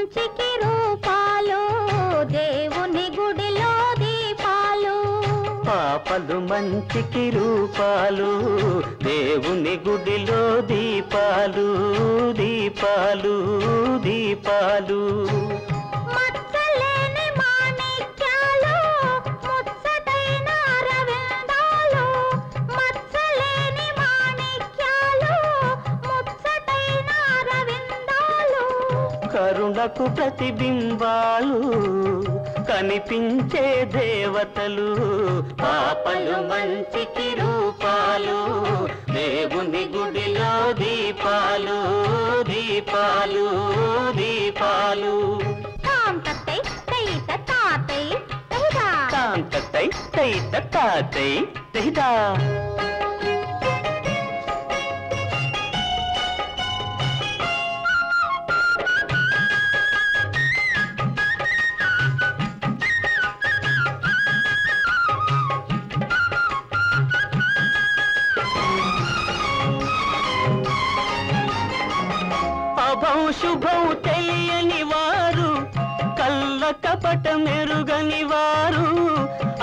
మంచికి రూపాలు దేవుని గుడిలో దీపాలు పాపలు మంచికి రూపాలు దేవుని గుడిలో దీపాలు దీపాలు దీపాలు మచ్చలేని మాణిక్యాలు ముచ్చటైన అరవిందాలు మచ్చలేని మాణిక్యాలు ముచ్చటైన అరవిందాలు కరుణకు ప్రతిబింబాలు కనిపించే దేవతలు పాపలు మంచికి రూపాలు దేవుని గుడిలో దీపాలు దీపాలు దీపాలు కాంతై తైత తాతై తైదా కాంతై తైత తాతై తైదా శుభం తెలియని వారు కళ్ళ కపట మెరుగని వారు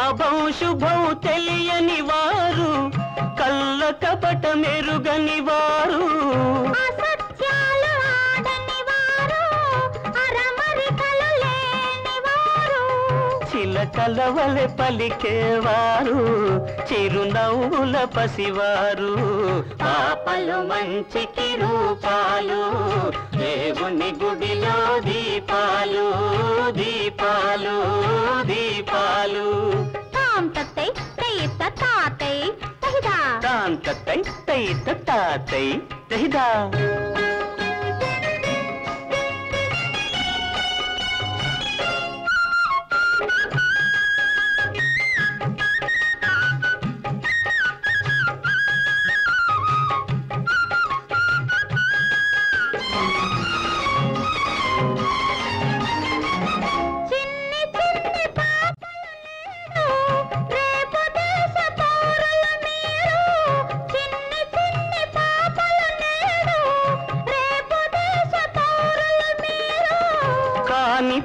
అభం శుభం తెలియని వారు కళ్ళ కపట మెరుగని వారు అసత్యాలు ఆడని వారు అరమరికలు లేని వారు చిలకల వలె పలికేవారు చిరునవ్వుల పసివారు పాపలు మంచికి రూపాలు దేవుని గుడిలో దీపాలు దీపాలు దీపాలు కాంతై తైత తాతై తైదా కాంతై తైత తాతై తైదా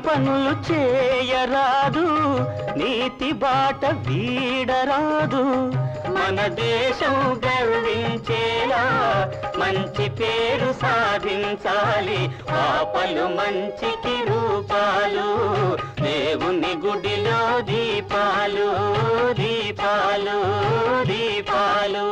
పనులు చేయరాదు నీతి బాట వీడరాదు మన దేశం గర్వించేలా మంచి పేరు సాధించాలి పాపలు మంచికి రూపాలు దేవుని గుడిలో దీపాలు దీపాలు దీపాలు